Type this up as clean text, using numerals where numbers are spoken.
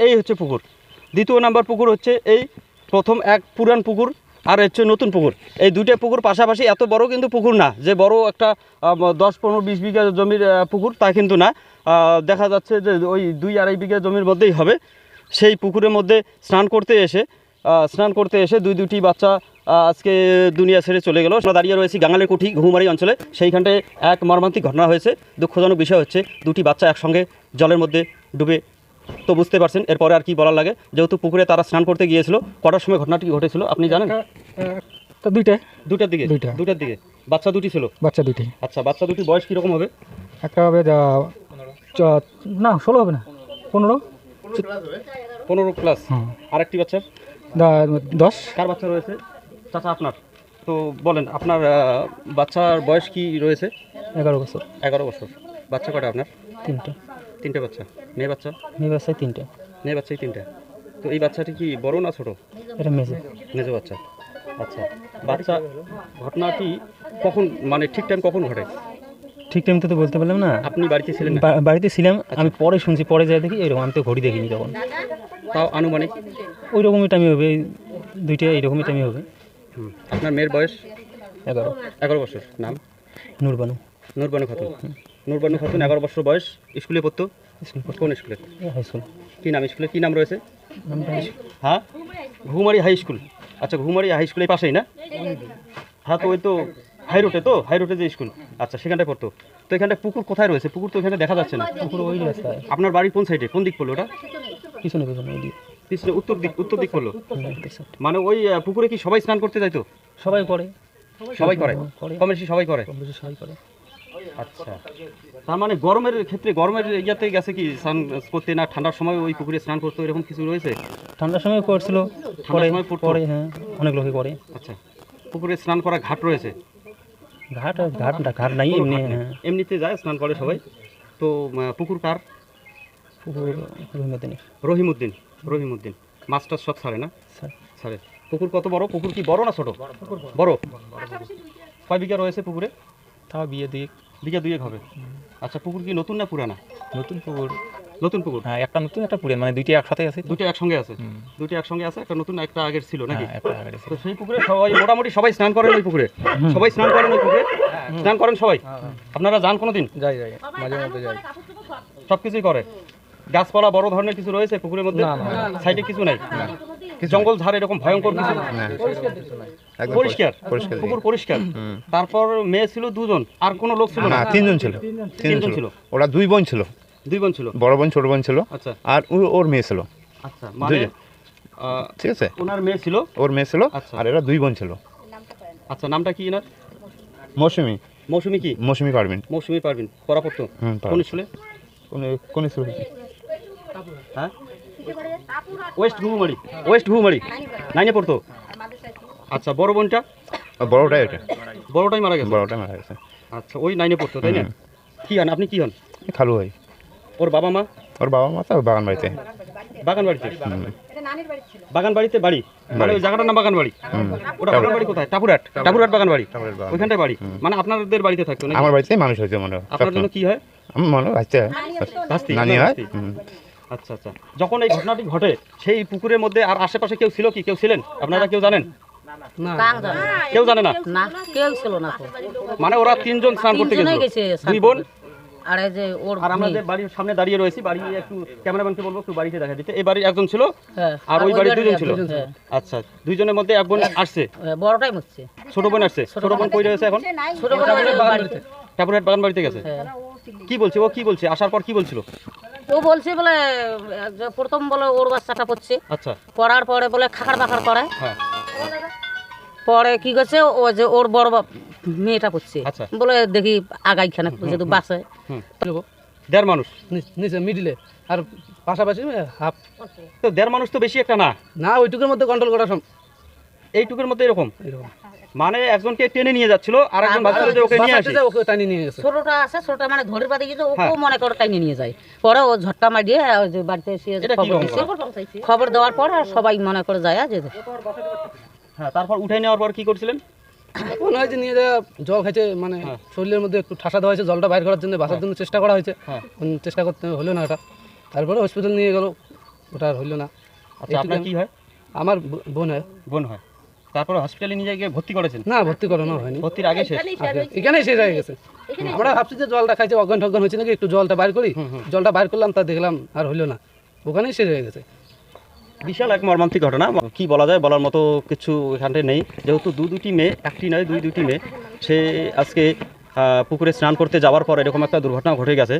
এই হচ্ছে পুকুর। দ্বিতীয় নাম্বার পুকুর হচ্ছে এই প্রথম এক পুরান পুকুর আর হচ্ছে নতুন পুকুর। এই দুইটা পুকুর পাশাপাশি, এত বড় কিন্তু পুকুর না যে বড় একটা 10-15-20 বিঘা জমির পুকুর, তা কিন্তু না। দেখা যাচ্ছে যে ওই 2-2.5 বিঘা জমির মধ্যেই হবে। সেই পুকুরের মধ্যে স্নান করতে এসে দুইটি বাচ্চা আজকে দুনিয়া ছেড়ে চলে গেল। আমরা দাঁড়িয়ে রয়েছি গাঙালের কুঠি ঘুঘুমারি অঞ্চলে। সেইখানটায় এক মর্মান্তিক ঘটনা হয়েছে। দুঃখজনক বিষয় হচ্ছে দুটি বাচ্চা একসঙ্গে জলের মধ্যে ডুবে, তো বুঝতে পারছেন এরপরে আর কি বলার লাগে। যেহেতু পুকুরে তারা স্নান করতে গিয়েছিল, কটার সময় ঘটনাটি ঘটেছিল আপনি জানেন? তো দুইটার দিকে বাচ্চা দুটি ছিল। বাচ্চা দুটি। আচ্ছা, বাচ্চা দুটি বয়স কীরকম হবে? একটা হবে না 16 হবে না, 15 প্লাস। আর একটি বাচ্চার 10। কার বাচ্চা রয়েছে? চাচা আপনার। তো বলেন আপনার বাচ্চার বয়স কি রয়েছে? 11 বছর। 11 বছর। বাচ্চা কটা আপনার? তিনটে বাচ্চা। মেয়ে বাচ্চায় 3টে। মেয়ে বাচ্চাই 3টে। তো এই বাচ্চাটি কি বড় না ছোট? এটা মেজো বাচ্চা। আচ্ছা, বাচ্চা ঘটনাটি কখন, মানে ঠিক টাইম কখন ঘটে? ঠিক টাইম তো বলতে পারলাম না। আপনি বাড়িতে ছিলেন? বাড়িতে ছিলাম। আমি পরে শুনছি, পরে যাই দেখি এরকম। আমি তো ঘড়ি দেখিনি তখন। তাও আনুমানিক ওই রকমই টাইমই হবে, দুইটা এইরকমই টাইমই হবে। আপনার মেয়ের বয়স? 11 বছর। নাম? নূরবানু খাতুন। নূরবানু খাতুন, 11 বছর বয়স। স্কুলে পড়তো? কোন স্কুলে? High school. কী নাম স্কুলের? কী নাম রয়েছে? হ্যাঁ, ঘুঘুমারি হাই স্কুল। আচ্ছা, ঘুঘুমারি হাই স্কুল এই পাশেই না? হ্যাঁ, তো ওই তো হাই রোডে যে স্কুল, আচ্ছা সেখানটায় পড়তো। তো এখানটায় পুকুর কোথায় রয়েছে? পুকুর তো এখানে দেখা যাচ্ছে না। পুকুর ওই রাস্তায়। আপনার বাড়ি কোন সাইডে, কোন দিক পড়লো ওটা? পিছনে উত্তর দিক পড়লো। মানে ওই পুকুরে কি সবাই স্নান করতে যাইতো? সবাই করে। কম বেশি সবাই করে। আচ্ছা, তার মানে গরমের ইয়াতে গেছে কি স্নান করতে, না ঠান্ডার সময় ওই পুকুরে স্নান করতো, এরকম কিছু রয়েছে? ঠান্ডার সময় করছিল, পরে হ্যাঁ অনেক লোকে করে। আচ্ছা, পুকুরে স্নান করা ঘাট রয়েছে? ঘাট নাই, এমনিতে যায় স্নান করে সবাই। তো পুকুর কার? পুকুর রহিমউদ্দিন। মাছটা সব ছাড়ে না? ছাড়ে। পুকুর কত বড়? পুকুর কি বড় না ছোট? বড়। কয় বিঘা রয়েছে পুকুরে? তাও বিঘা 2 হবে। আচ্ছা, পুকুর কি নতুন না পুরানা? নতুন পুকুর। হ্যাঁ, একটা নতুন একটা পুরান, মানে দুইটা একসাথে আছে। দুইটা একসঙ্গে আছে। একটা নতুন, একটা আগের ছিল নাকি? তো সেই পুকুরে সবাই মোটামুটি সবাই স্নান করেন ওই পুকুরে? স্নান করেন সবাই? আপনারা যান কোনোদিন? যাই মাঝে মধ্যে যাই। সব কিছুই করে? গাছপালা বড় ধরনের কিছু রয়েছে পুকুরের মধ্যে? সাইডে কিছু নাই? জঙ্গল ঝাড় এরকম ভয়ঙ্কর কিছু? পরিষ্কার পুকুর, পরিষ্কার। তারপর মেয়ে ছিল 2জন, আর কোনো লোক ছিল না? 3জন ছিল। ওরা 2 বোন ছিল। বড় বোন ছোট বোন ছিল। আচ্ছা, আর ওর মেয়ে ছিল। আচ্ছা, মানে ঠিক আছে, ওনার মেয়ে ছিল, ওর মেয়ে ছিল, আর এরা 2 বোন ছিল। আচ্ছা, নামটা কি এনার? মৌসুমী পারভিন। পড়া পড়তো কোন স্কুলে? কোন স্কুলে? হ্যাঁ, ওয়েস্ট ঘুঘুমারি 9-এ পড়তো। আচ্ছা, বড় বোনটা? বড়টাই মারা গেছে। আচ্ছা, ওই 9-এ পড়তো, তাই না? কি হন আপনি? কি হন? খালু ভাই। ওর বাবা মা? তো বাগান বাড়িতে। বাগান বাড়িতে বাড়ি, মানে ওই জায়গাটার নাম বাগান বাড়ি। ওটা বাগান বাড়ি কোথায়? টাপুরহাট বাগান বাড়ি, ওইখানটায় বাড়ি। মানে আপনাদের বাড়িতে থাকতো না? আমার বাড়িতেই মানুষ হয়েছে। আপনার জন্য কি হয়? আমার মনে নানি হয়। আচ্ছা, যখন এই ঘটনাটি ঘটে সেই পুকুরের মধ্যে আর আশেপাশে কেউ ছিল কি? কেউ ছিলেন আপনারা কেউ জানেন? কেউ জানে না? কেউ ছিল না। মানে ওরা 3জন স্নান করতে গেছে, 2 বোন। আর আমাদের বাড়ির সামনে দাঁড়িয়ে রয়েছি। বাড়ি একটু ক্যামেরাম্যানকে বলবো একটু বাড়িতে দেখা দিতে। এই বাড়ির একজন ছিল, আর ওই বাড়ির 2জন ছিল। আচ্ছা, 2জনের মধ্যে এক বোন আসছে, বড়টাই মরছে। ছোট বোন আসছে। ছোট বোন কই রয়েছে এখন? টাপুরহাট বাগান বাড়িতে গেছে। কি বলছে আসার পর? কি বলছিল? ও বলছে বলে প্রথম বলে ওর বাচ্চাটা পড়ছে। আচ্ছা, পড়ার পরে বলে খাখার বাখার করে। পরে কি করছে, ও যে ওর বড় মেয়েটা পড়ছে, বলে দেখি আগাইখানে যেহেতু বাসে 1.5 মানুষ নিচে মিডিলে, আর পাশাপাশি হাফ। তো 1.5 মানুষ তো বেশি একটা না। ওইটুকুর মধ্যে কন্ট্রোল করা এইটুকুর মধ্যে এরকম। মানে একজনকে টেনে নিয়ে যাচ্ছিল, আর একজন ভাবছিল যে ওকে নিয়ে আসে, ওকে টানি নিয়ে গেছে। ছোটটা আছে, ছোটটা মানে ঘড়ির পাতে গিয়ে ওকে মনে করে টানি নিয়ে যায়। পরে ও ঝটকা মারিয়ে যে বাড়িতে এসে খবর দেওয়ার পর সবাই মনে করে যায় যে। হ্যাঁ, তারপর উঠাই নেওয়ার পর কি করছিলেন? মনে হয় যে নিয়ে যাওয়া জল খাইছে, মানে শরীরের মধ্যে একটু ঠাসা দেওয়া হয়েছে, জলটা বাইর করার জন্য, বাঁচার জন্য চেষ্টা করা হয়েছে। চেষ্টা করতে হলো না এটা। তারপরে হসপিটাল নিয়ে গেল, ওটা আর হইলো না। আচ্ছা, আপনার কি হয়? আমার বোন হয়। বোন হয়। তারপরে হসপিটালে নিয়ে গিয়ে ভর্তি করেছেন? না, ভর্তি করানো হয়নি, ভর্তির আগে শেষ। এখানেই শেষ হয়ে গেছে। আমরা ভাবছি যে জলটা খাইছে, অজ্ঞান টজ্ঞান হয়েছে নাকি, একটু জলটা বাইর করি, জলটা বাইর করলাম, তা দেখলাম আর হইলো না, ওখানেই শেষ হয়ে গেছে। বিশাল এক মর্মান্তিক ঘটনা, কি বলা যায়, বলার মতো কিছু এখানে নেই। যেহেতু দুটি মেয়ে, একটি নয় দুটি মেয়ে, সে আজকে পুকুরে স্নান করতে যাওয়ার পর এরকম একটা দুর্ঘটনা ঘটে গেছে।